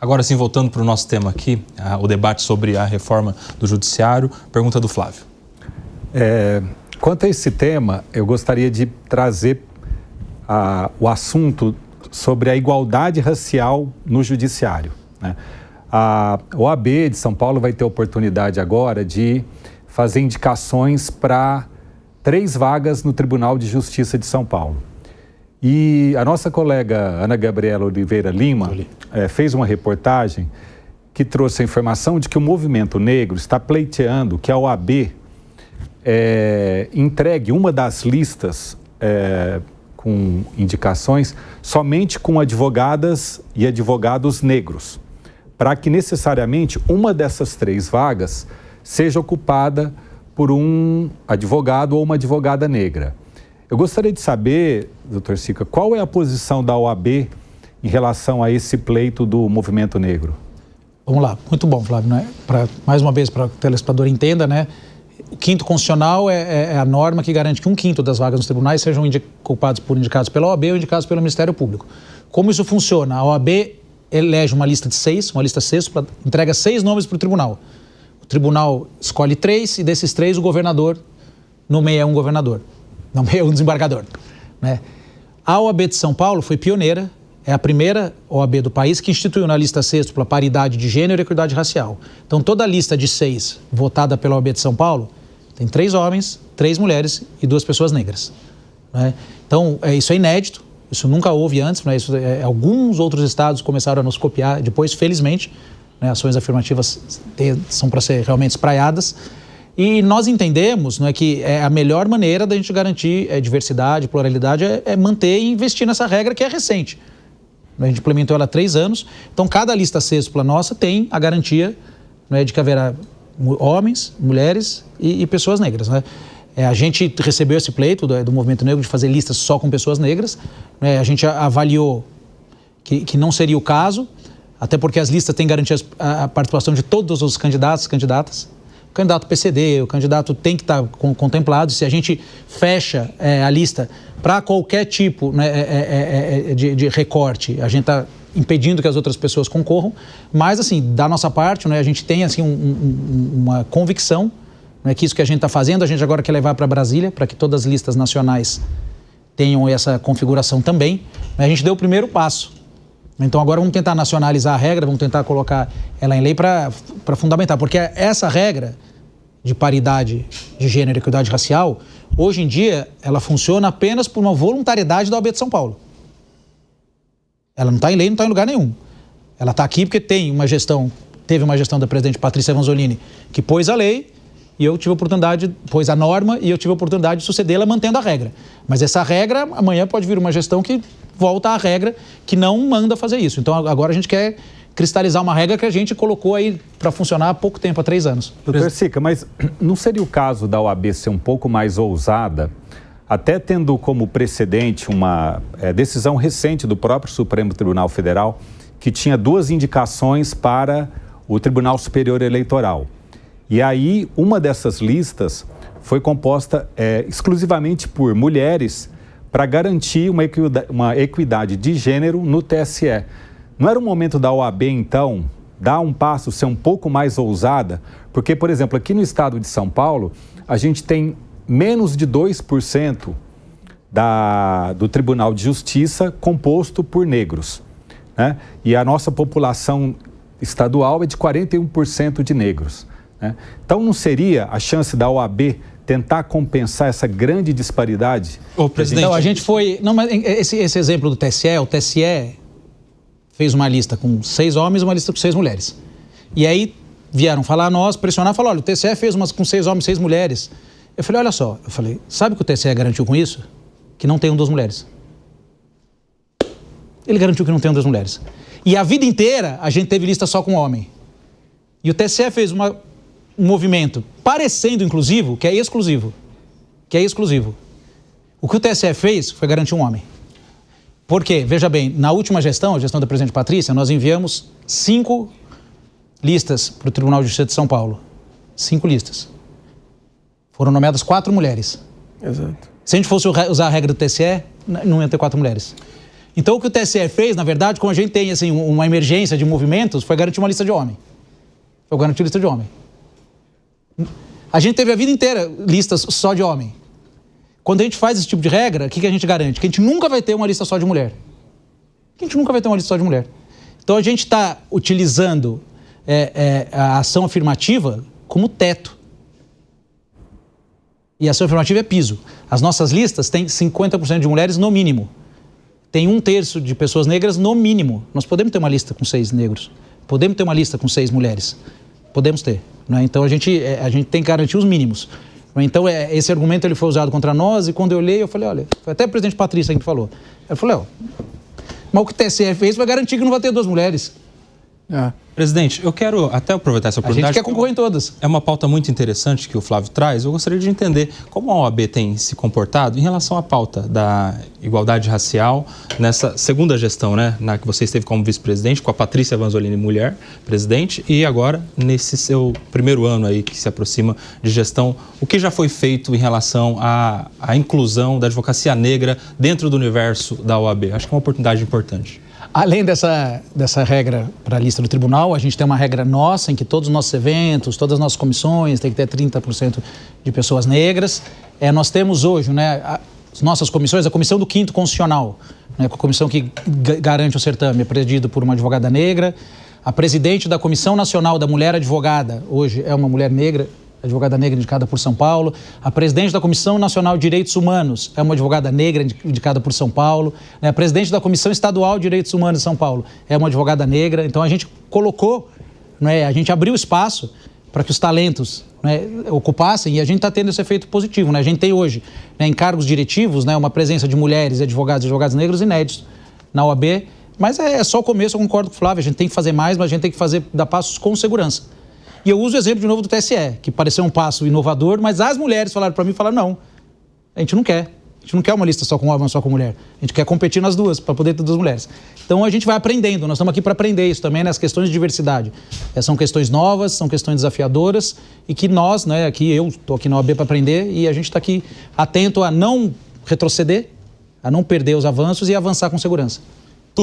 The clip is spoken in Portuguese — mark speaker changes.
Speaker 1: Agora sim, voltando para o nosso tema aqui, o debate sobre a reforma do Judiciário, pergunta do Flávio.
Speaker 2: Quanto a esse tema, eu gostaria de trazer o assunto sobre a igualdade racial no Judiciário, né? A OAB de São Paulo vai ter a oportunidade agora de fazer indicações para 3 vagas no Tribunal de Justiça de São Paulo. E a nossa colega Ana Gabriela Oliveira Lima fez uma reportagem que trouxe a informação de que o movimento negro está pleiteando que a OAB entregue uma das listas com indicações somente com advogadas e advogados negros, para que necessariamente uma dessas 3 vagas seja ocupada por um advogado ou uma advogada negra. Eu gostaria de saber, doutor Sica, qual é a posição da OAB em relação a esse pleito do movimento negro?
Speaker 3: Vamos lá, muito bom, Flávio, né? Mais uma vez, para que o telespectador entenda, né? O 5º constitucional é a norma que garante que 1/5 das vagas nos tribunais sejam ocupados por indicados pela OAB ou indicados pelo Ministério Público. Como isso funciona? A OAB elege uma lista de 6, uma lista sexta, entrega 6 nomes para o tribunal. O tribunal escolhe 3 e desses 3 o governador nomeia um governador, nomeia um desembargador, né? A OAB de São Paulo foi pioneira, é a primeira OAB do país que instituiu na lista sexta a paridade de gênero e equidade racial. Então toda a lista de 6 votada pela OAB de São Paulo tem 3 homens, 3 mulheres e 2 pessoas negras, né? Então isso é inédito. Isso nunca houve antes, né? Alguns outros estados começaram a nos copiar depois, felizmente, né? Ações afirmativas são para ser realmente espraiadas. E nós entendemos, né, que a melhor maneira da gente garantir diversidade, pluralidade, é manter e investir nessa regra que é recente. A gente implementou ela há 3 anos, então cada lista sextupla nossa tem a garantia, né, de que haverá homens, mulheres e pessoas negras, né? A gente recebeu esse pleito do movimento negro de fazer listas só com pessoas negras, né? A gente avaliou que não seria o caso, até porque as listas têm garantia a participação de todos os candidatos e candidatas. O candidato PCD, o candidato tem que estar contemplado. Se a gente fecha a lista para qualquer tipo, né, de recorte, a gente está impedindo que as outras pessoas concorram. Mas, assim, da nossa parte, né, a gente tem assim, uma convicção, né, que isso que a gente está fazendo, a gente agora quer levar para Brasília, para que todas as listas nacionais tenham essa configuração também. A gente deu o primeiro passo. Então agora vamos tentar nacionalizar a regra, vamos tentar colocar ela em lei para fundamentar, porque essa regra de paridade de gênero e equidade racial, hoje em dia, ela funciona apenas por uma voluntariedade da OAB de São Paulo. Ela não está em lei, não está em lugar nenhum. Ela está aqui porque teve uma gestão da presidente Patrícia Vanzolini que pôs a lei, e eu tive a oportunidade, pôs a norma, e eu tive a oportunidade de sucedê-la mantendo a regra. Mas essa regra, amanhã pode vir uma gestão que volta à regra, que não manda fazer isso. Então agora a gente quer cristalizar uma regra que a gente colocou aí para funcionar há pouco tempo, há 3 anos.
Speaker 2: Doutor Sica, mas não seria o caso da OAB ser um pouco mais ousada, até tendo como precedente uma decisão recente do próprio Supremo Tribunal Federal, que tinha 2 indicações para o Tribunal Superior Eleitoral. E aí, uma dessas listas foi composta exclusivamente por mulheres para garantir uma equidade de gênero no TSE. Não era o momento da OAB, então, dar um passo, ser um pouco mais ousada? Porque, por exemplo, aqui no estado de São Paulo, a gente tem menos de 2% do Tribunal de Justiça composto por negros, né? E a nossa população estadual é de 41% de negros, né? Então, não seria a chance da OAB tentar compensar essa grande disparidade?
Speaker 3: Ô, presidente, então, a gente foi... Não, mas esse exemplo do TSE, o TSE fez uma lista com 6 homens e uma lista com 6 mulheres. E aí vieram falar a nós, pressionar, falar, olha, o TSE fez umas com 6 homens e 6 mulheres. Eu falei, olha só, sabe o que o TSE garantiu com isso? Que não tenham 2 mulheres. Ele garantiu que não tenham 2 mulheres. E a vida inteira a gente teve lista só com homem. E o TSE fez um movimento parecendo inclusivo, que é exclusivo. O que o TSE fez foi garantir um homem. Por quê? Veja bem, na última gestão, a gestão da presidente Patrícia, nós enviamos 5 listas para o Tribunal de Justiça de São Paulo. 5 listas. Foram nomeadas 4 mulheres.
Speaker 4: Exato.
Speaker 3: Se a gente fosse usar a regra do TSE, não ia ter 4 mulheres. Então, o que o TSE fez, na verdade, como a gente tem assim, uma emergência de movimentos, foi garantir uma lista de homem. Foi garantir lista de homem. A gente teve a vida inteira listas só de homem. Quando a gente faz esse tipo de regra, o que a gente garante? Que a gente nunca vai ter uma lista só de mulher. Que a gente nunca vai ter uma lista só de mulher. Então, a gente está utilizando a ação afirmativa como teto. E a ação afirmativa é piso. As nossas listas têm 50% de mulheres no mínimo. Tem 1/3 de pessoas negras no mínimo. Nós podemos ter uma lista com 6 negros. Podemos ter uma lista com 6 mulheres. Podemos ter. Né? Então, a gente tem que garantir os mínimos. Então, esse argumento ele foi usado contra nós e quando eu olhei, eu falei, olha, foi até o presidente Patrícia que falou. Eu falei, mas o que o TSE fez vai garantir que não vai ter 2 mulheres.
Speaker 1: Presidente, eu quero até aproveitar essa oportunidade.
Speaker 3: A gente quer concorrer em todas.
Speaker 1: É uma pauta muito interessante que o Flávio traz. Eu gostaria de entender como a OAB tem se comportado em relação à pauta da igualdade racial nessa segunda gestão, né? Na que você esteve como vice-presidente, com a Patrícia Vanzolini, mulher, presidente, e agora nesse seu primeiro ano aí que se aproxima de gestão. O que já foi feito em relação à inclusão da advocacia negra dentro do universo da OAB? Acho que é uma oportunidade importante.
Speaker 3: Além dessa regra para a lista do tribunal, a gente tem uma regra nossa em que todos os nossos eventos, todas as nossas comissões tem que ter 30% de pessoas negras. Nós temos hoje, né, as nossas comissões, a comissão do 5º Constitucional, né, a comissão que garante o certame, é presidida por uma advogada negra. A presidente da Comissão Nacional da Mulher Advogada, hoje é uma mulher negra, advogada negra indicada por São Paulo. A presidente da Comissão Nacional de Direitos Humanos é uma advogada negra indicada por São Paulo. A presidente da Comissão Estadual de Direitos Humanos de São Paulo é uma advogada negra. Então, a gente colocou, né, a gente abriu espaço para que os talentos, né, ocupassem e a gente está tendo esse efeito positivo. Né? A gente tem hoje, né, em cargos diretivos, né, uma presença de mulheres, advogados e advogados negros inéditos na OAB. Mas é só o começo, eu concordo com o Flávio. A gente tem que fazer mais, mas a gente tem que dar passos com segurança. E eu uso o exemplo de novo do TSE, que pareceu um passo inovador, mas as mulheres falaram para mim, não, a gente não quer. A gente não quer uma lista só com homem, só com mulher. A gente quer competir nas duas, para poder ter 2 mulheres. Então a gente vai aprendendo, nós estamos aqui para aprender isso também, nas questões de diversidade. São questões novas, são questões desafiadoras e que nós, né, aqui eu estou aqui na OAB para aprender e a gente está aqui atento a não retroceder, a não perder os avanços e avançar com segurança.